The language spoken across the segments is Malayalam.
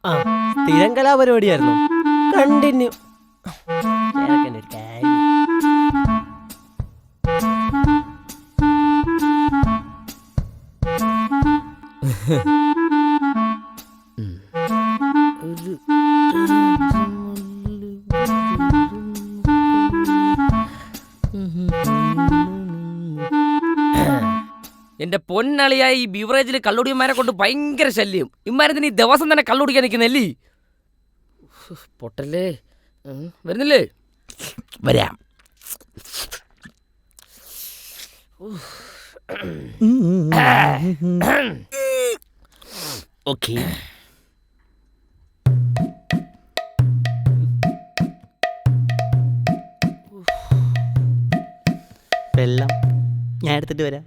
ആ സ്ഥിരം കലാപരിപാടിയായിരുന്നു. കണ്ടിന്യൂ. ഒരു കാര്യം. എന്റെ പൊന്നളിയായി ഈ ബിവറേജിൽ കള്ളുടിയന്മാരെ കൊണ്ട് ഭയങ്കര ശല്യം. ഇമാരത്തിന് ഈ ദിവസം തന്നെ കള്ളുടിക്കാൻ നിൽക്കുന്നല്ലേ. പൊട്ടല്ലേ വരുന്നില്ലേ? വരാം. ഓക്കെ. വെള്ളം ഞാൻ എടുത്തിട്ട് വരാം.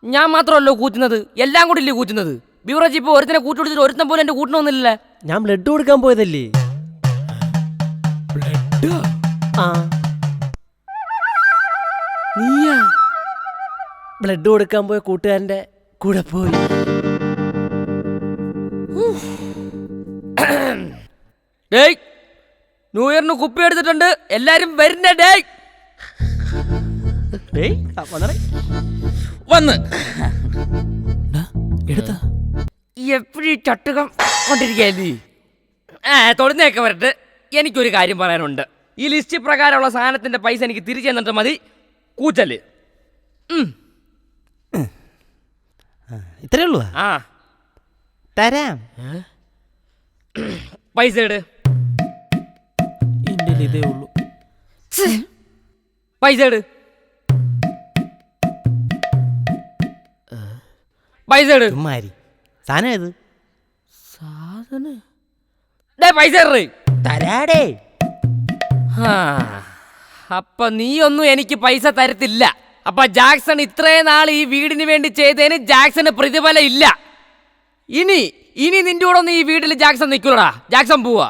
ഞാൻ മാത്രമല്ലോ കൂറ്റുന്നത്, എല്ലാം കൂടി ഇല്ലേ കൂറ്റുന്നത്. ബിവറേജ് ഇപ്പൊ ഒരുത്തനെ കൂട്ടുപിടിച്ചിട്ട് ഒരുത്തൻ പോലും എന്റെ കൂട്ടണമെന്നില്ല. ഞാൻ ബ്ലഡ് കൊടുക്കാൻ പോയതല്ലേ. ആ നീയാ? ബ്ലഡ് കൊടുക്കാൻ പോയ കൂട്ടുകാരന്റെ കൂടെ പോയി. ഡേയ്, ന്യൂ ഇയറിന് കുപ്പി എടുത്തിട്ടുണ്ട്, എല്ലാരും വരുന്നേ. ഡേയ് വന്ന് എപ്പോഴും ചട്ടുകം കൊണ്ടിരിക്കല്ലേ. തൊടുന്നേക്കെ വരട്ടെ. എനിക്കൊരു കാര്യം പറയാനുണ്ട്. ഈ ലിസ്റ്റ് പ്രകാരമുള്ള സാധനത്തിന്റെ പൈസ എനിക്ക് തിരിച്ചു തന്നിട്ട് മതി കൂച്ചല്. ഇത്രേ ഉള്ളൂ. ആ തരാം. പൈസ ഇട്. ഇതേ ഉള്ളൂ. പൈസ ഇട്. പൈസ ഇട്. മാരി സാധനം ഏത് സാധനം? പൈസ തരാടേ. അപ്പൊ നീ ഒന്നും എനിക്ക് പൈസ തരത്തില്ല. അപ്പൊ ജാക്സൺ ഇത്രയും നാൾ ഈ വീടിന് വേണ്ടി ചെയ്തതിന് ജാക്സന് പ്രതിഫലം ഇല്ല. ഇനി നിന്റെ കൂടെ ഒന്നും ഈ വീട്ടിൽ ജാക്സൺ നിൽക്കൂടാ. ജാക്സൺ പോവാ.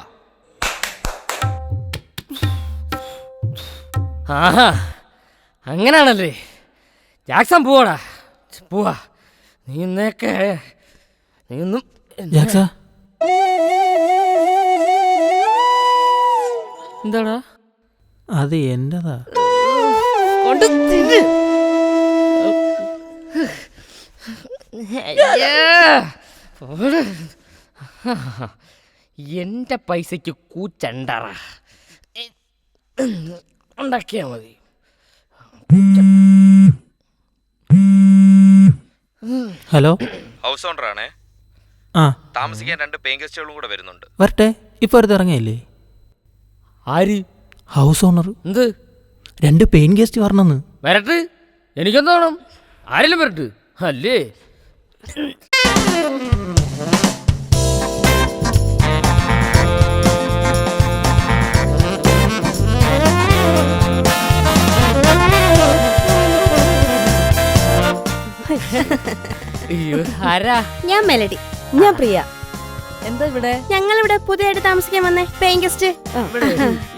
ആഹാ, അങ്ങനാണല്ലേ. ജാക്സൺ പോവാടാ, പോവാ. നീ ഒന്നും എന്താടാ? അത് എന്റെതാ. കൊണ്ട് തിന്ന്. എന്റെ പൈസക്ക് കൂച്ചണ്ടറ ഉണ്ടാക്കിയാ മതി. ഹലോ, ഹൗസ് ഓണർ ആണേ. ആ താമസിക്കാൻ 2 പേയിങ് ഗസ്റ്റുകളും കൂടെ വരുന്നുണ്ട്. വരട്ടെ. ഇപ്പൊ അടുത്ത് ഇറങ്ങിയല്ലേ? ആര്? House owner. എന്ത് 2 പെയിൻ ഗസ്റ്റ് വരണമെന്ന്. വരട്ട്. എനിക്കെന്ത് വേണം? ആരെങ്കിലും വരട്ട് അല്ലേ. അയ്യോ, ആരാ? ഞാൻ മെലഡി. ഞാൻ പ്രിയ. എന്താ ഇവിടെ? ഞങ്ങളിവിടെ പുതിയതായിട്ട് താമസിക്കാൻ വന്നേ പേയിങ് ഗസ്റ്റ്.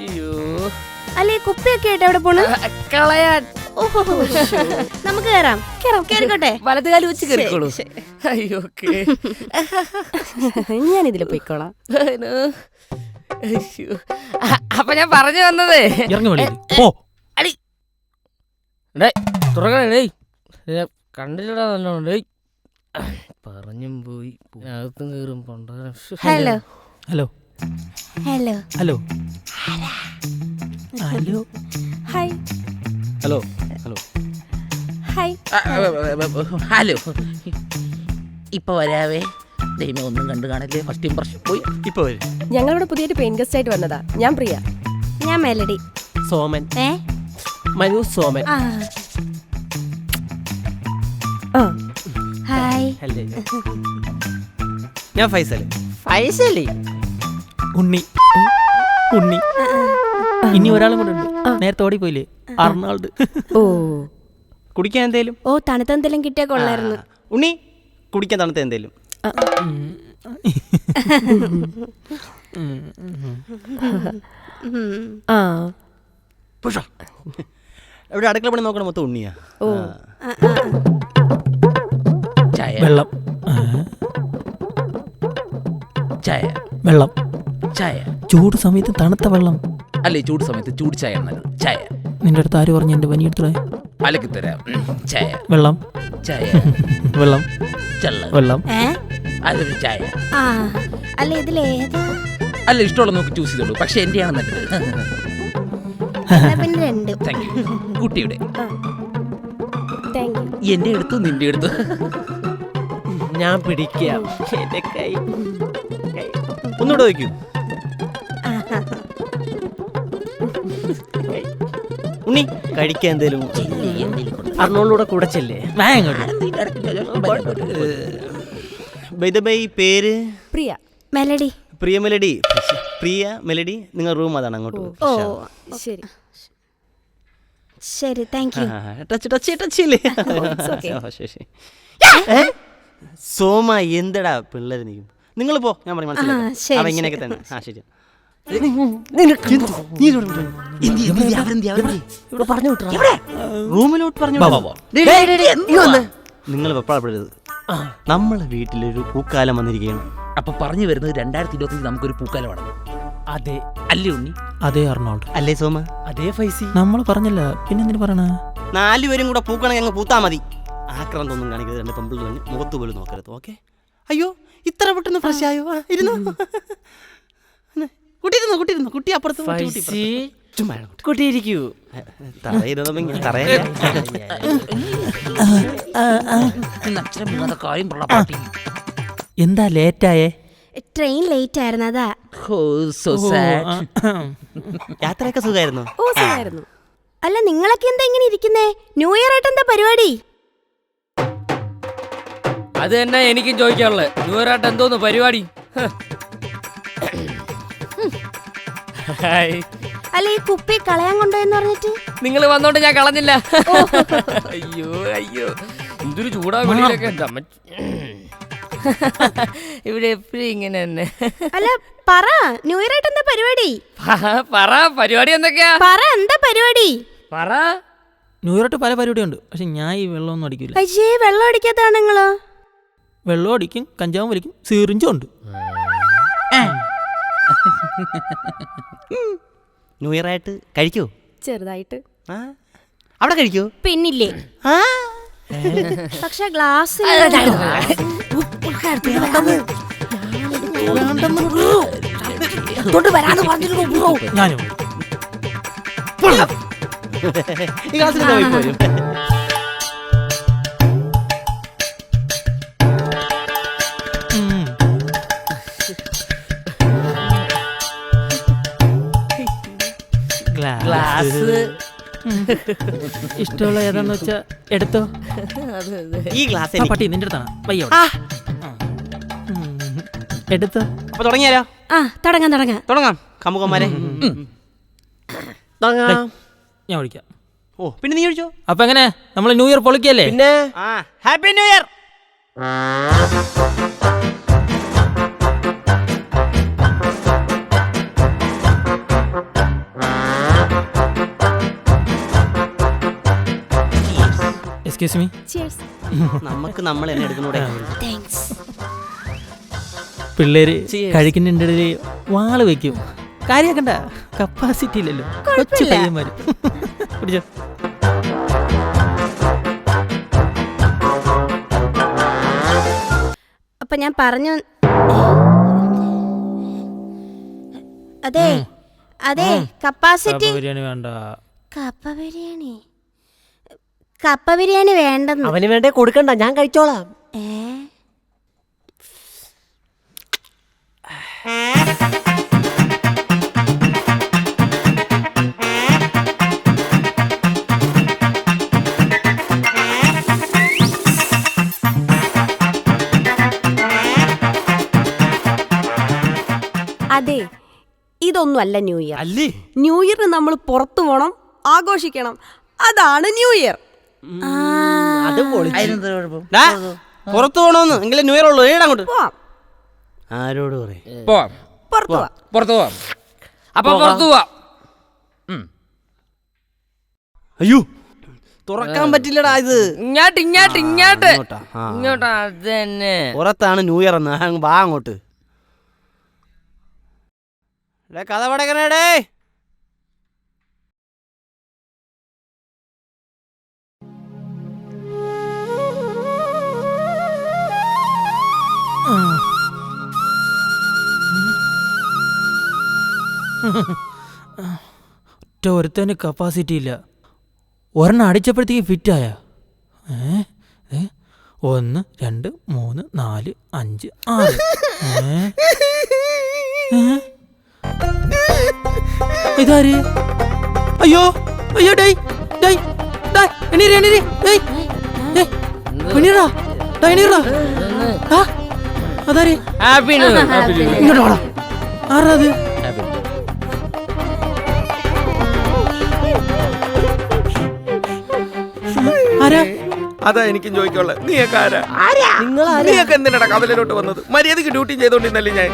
അയ്യോ, അല്ലേ കുപ്പിയൊക്കെ ആയിട്ട് എവിടെ പോണു? കളയാൻ. നമുക്ക് കേറാം. കേറിക്കോട്ടെ. വലതുകാലി വെച്ച് കേറിക്കോളൂ. അയ്യോ, ഞാൻ ഇതില് പോയിക്കോളാം. അപ്പൊ ഞാൻ പറഞ്ഞു വന്നതേ, അടി തുറക്കണേ. കണ്ടില്ലടാ നല്ലോണം. പറഞ്ഞും പോയി അകത്തും കയറും. Hello hello hello hello hello hi. Hello hello hi. Hello. ഇപ്പൊ വരാവേ. ദൈവം ഒന്നും കണ്ടു കാണല്ലേ. ഫസ്റ്റ് ഇംപ്രഷൻ പോയി. ഇപ്പൊ വരും. ഞങ്ങളിവിടെ പുതിയൊരു പെയിൻ ഗസ്റ്റ് ആയിട്ട് വന്നതാ. ഞാൻ പ്രിയ. ഞാൻ മെലഡി. സോമൻ. മനു സോമൻ. ഹായ്. ഞാൻ ഫൈസൽ. ഫൈസലി. ഉണ്ണി. ഉണ്ണി. ഇനി ഒരാളും കൂടെ ഉണ്ട്. നേരത്തെ ഓടിപ്പോയില്ലേ, അർണാൾഡ്. ഓ, കുടിക്കാൻ എന്തേലും? ഓ തണുത്ത എന്തെങ്കിലും കിട്ടിയാ കൊള്ളായിരുന്നു. ഉണ്ണി കുടിക്കാൻ തണുത്ത എന്തേലും? ഇവിടെ അടുക്കള പണി നോക്കണം മൊത്തം ഉണ്ണിയാ. ഓ വെള്ളം. ചായ. വെള്ളം. ചായ. ചൂട് സമയത്ത് തണുത്ത വെള്ളം. അല്ലേ ചൂട് സമയത്ത് ചൂട് ചായ നല്ലത്. ചായ. നിന്റെ അടുത്ത് ആര് പറഞ്ഞു എന്റെ പനി എടുത്തേ? അലക്കി തരാം. ചായ. വെള്ളം. ചായ. വെള്ളം. ചള്ള. വെള്ളം. അതൊരു ചായ. അല്ല ഇതിലേതാ? അല്ല ഇഷ്ടമുള്ള നോക്കി ചൂസ് ചെയ്തോളൂ. പക്ഷെ എന്റെയാണ് നല്ലത്. പിന്നെ രണ്ട്. Thank you. കുട്ടിയുടെ. Thank you. എന്റെ എടുത്തു നിന്റെ എടുത്തു. ഞാൻ പിടിക്കാം. എന്റെ കൈ ഒന്നുകൂടെ വയ്ക്കൂ. ഉണ്ണി കഴിക്കാൻ എന്തേലും അർണോളിലൂടെ കൂടെ ചെല്ലേ. ബൈ പേര് പ്രിയ. മെലഡി. പ്രിയ മെലഡി. പ്രിയ മെലഡി നിങ്ങൾ റൂം അതാണ് അങ്ങോട്ട് പോകും. ഓ ശരി. ശരി താങ്ക് യു. ടച്ച് ഇല്ലേ? ശരി. സോമ എന്തടാ പിള്ളേര് നീക്കും. നിങ്ങൾ പോ, ഞാൻ പറഞ്ഞു മനസ്സിലാക്കാം. ശരി, അവ ഇങ്ങനെയൊക്കെ തന്നെ. ശരി. റൂമിലോട്ട് പറഞ്ഞു. നിങ്ങൾ വെപ്പാടപ്പെടരുത്. നമ്മളെ വീട്ടിലൊരു പൂക്കാലം വന്നിരിക്കുകയാണ്. അപ്പൊ പറഞ്ഞു വരുന്നത് 2025 നമുക്കൊരു പൂക്കാലമാണ്. അതെ അല്ലേ ഉണ്ണി? അതേ അർണോൾഡ്. അല്ലേ സോമ? അതേ ഫൈസി. നമ്മൾ പറഞ്ഞല്ല, പിന്നെ എന്തിനു പറയണ? 4 പേരും കൂടെ പൂക്കണമെങ്കിൽ അങ്ങ് പൂത്താ മതി. ആക്രാന്തൊന്നും കാണിക്കരുത്. 2 പെമ്പിൾ തന്നെ മുഖത്ത് പോലും നോക്കരുത്. ഓക്കെ? അയ്യോ ഇത്ര പെട്ടെന്ന് ഫ്രഷ് ആയോ? ഇരുന്നു കുട്ടി അപ്പുറത്ത് കുട്ടിയിരിക്കൂ. എന്താ ലേറ്റായേ? ട്രെയിൻ ലേറ്റ് ആയിരുന്നു അതാ. യാത്രയൊക്കെ സുഖമായിരുന്നു. ഓ സുഖമായിരുന്നു. അല്ല നിങ്ങളൊക്കെ എന്താ ഇങ്ങനെ ഇരിക്കുന്നേ? ന്യൂ ഇയർ ആയിട്ട് എന്താ പരിപാടി? അത് തന്നെ എനിക്കും ചോദിക്കാനുള്ളത്. ന്യൂ ഇയർ ആയിട്ട് എന്തോന്ന് പരിപാടി? അല്ല ഈ കുപ്പി കളയാൻ കൊണ്ടുപോയെന്ന് പറഞ്ഞിട്ട് നിങ്ങൾ വന്നോണ്ട് ഞാൻ കളഞ്ഞില്ല. അയ്യോ അയ്യോ എന്തൊരു ചൂടാ വെളിയിലൊക്കെ. ഇവിടെ എപ്പോഴും ഇങ്ങനെ തന്നെ. അല്ല പറ, ന്യൂ ഇയർ ആയിട്ട് എന്താ പരിപാടി? പറ പരിപാടി എന്തൊക്കെയാ? പറ എന്താ പരിപാടി? പറ. ന്യൂ ഇയർ ആയിട്ട് പല പരിപാടിയുണ്ട്. പക്ഷെ ഞാൻ ഈ വെള്ളമൊന്നും അടിക്കില്ല. അയ്യേ വെള്ളം അടിക്കാത്താണ് നിങ്ങളോ? വെള്ളം അടിക്കും, കഞ്ചാവും വലിക്കും, സീറിഞ്ചും ഉണ്ട്. ന്യൂ ഇയർ ആയിട്ട് കഴിക്കോ? ചെറുതായിട്ട്. അവിടെ കഴിക്കോ? പിന്നില്ലേ. പക്ഷെ ഗ്ലാസ് ഞാനും ഈ ക്ലാസ്സിൽ പോരും. ഗ്ലാസ് ഇഷ്ടമുള്ള ഏതാന്ന് വെച്ചാ എടുത്തോ. ഈ ഗ്ലാസ് പട്ടി നിന്റെ അടുത്താണ്. വയ്യ എടുത്തോ. അപ്പൊ തുടങ്ങിയാലോ? തുടങ്ങാം. കമുകന്മാരെ ഞാൻ വിളിക്കാം. ഓ പിന്നെ നീ ഒഴിച്ചോ. അപ്പൊ എങ്ങനെ നമ്മൾ ന്യൂ ഇയർ പൊളിക്കല്ലേ? പിന്നെ happy new year. Excuse me. Cheers. നമുക്ക് നമ്മൾ എന്നെ എടുക്കുന്നൂടെ. പിള്ളേര് കഴിക്കുന്നതിൻ്റെ ഇടയിൽ വാള് വെക്കും. കാര്യാക്കണ്ട, കപ്പാസിറ്റി ഇല്ലല്ലോ. കൊച്ചു പയ്യന്മാര്. പിടിച്ചോ. അപ്പൊ ഞാൻ പറഞ്ഞു. അതെ കപ്പാസിറ്റി. ബിരിയാണി വേണ്ട. കപ്പ ബിരിയാണി വേണ്ടെന്ന്. അവന് വേണ്ടേ കൊടുക്കണ്ട, ഞാൻ കഴിച്ചോളാം. അതെ ഇതൊന്നും അല്ല ന്യൂ ഇയർ. അല്ലേ? ന്യൂ ഇയറിന് നമ്മൾ പുറത്തു പോകണം, ആഘോഷിക്കണം. അതാണ് ന്യൂ ഇയർ. അത് പുറത്തു പോണോന്ന് എങ്കിലും ന്യൂ ഇയർ ഉള്ളൂ. അങ്ങോട്ട് പോവാം. ആരോട് പറയും? പോവാം. പുറത്തു പോവാം. പുറത്തു പോവാം. അപ്പൊ പുറത്തു പോവാം. അയ്യോ തുറക്കാൻ പറ്റില്ലടാ ഇത്. ഇങ്ങോട്ട് ഇങ്ങോട്ട് ഇങ്ങോട്ട് ഇങ്ങോട്ടാ? ആ. ഇങ്ങോട്ടാ, അത് തന്നെ. പുറത്താണ് ന്യൂ ഇയർ എന്ന്. അങ്ങ് വാ അങ്ങോട്ട്. കഥ പടക്കണേടേ. ഒരുത്തന് കപ്പാസിറ്റി ഇല്ല. ഒരെണ്ണം അടിച്ചപ്പോഴത്തേക്ക് ഫിറ്റായ. 1 2 3 4 5 6. ഇതാര്? അയ്യോ അയ്യോ ഡേയ് ഡേയ് ഡേയ് എണീര് എണീര് ഡേയ് ഡേയ് എണീറാ ഡേയ് എണീറാ. ആ അതാര്? Happy new year. ഇങ്ങോട്ട് വാടാ. ആരാ അത്? ആരാ? അതാ എനിക്കും ചോദിക്കുള്ളത്. നീയൊക്കെ ആരാ? നീയൊക്കെ എന്തിനാ കവലയിലോട്ട് വന്നത്? മര്യാദക്ക് ഡ്യൂട്ടി ചെയ്തോണ്ടിരുന്നല്ലേ ഞാൻ.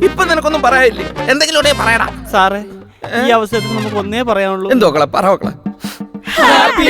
ഇപ്പൊ നിനക്കൊന്നും പറയാനില്ലേ? എന്തെങ്കിലും പറയടാ. സാറേ, ഈ അവസരത്തിൽ നമുക്ക് ഒന്നേ പറയാനുള്ളൂ. എന്തോക്കളെ പറവക്കളെ. ഹാപ്പി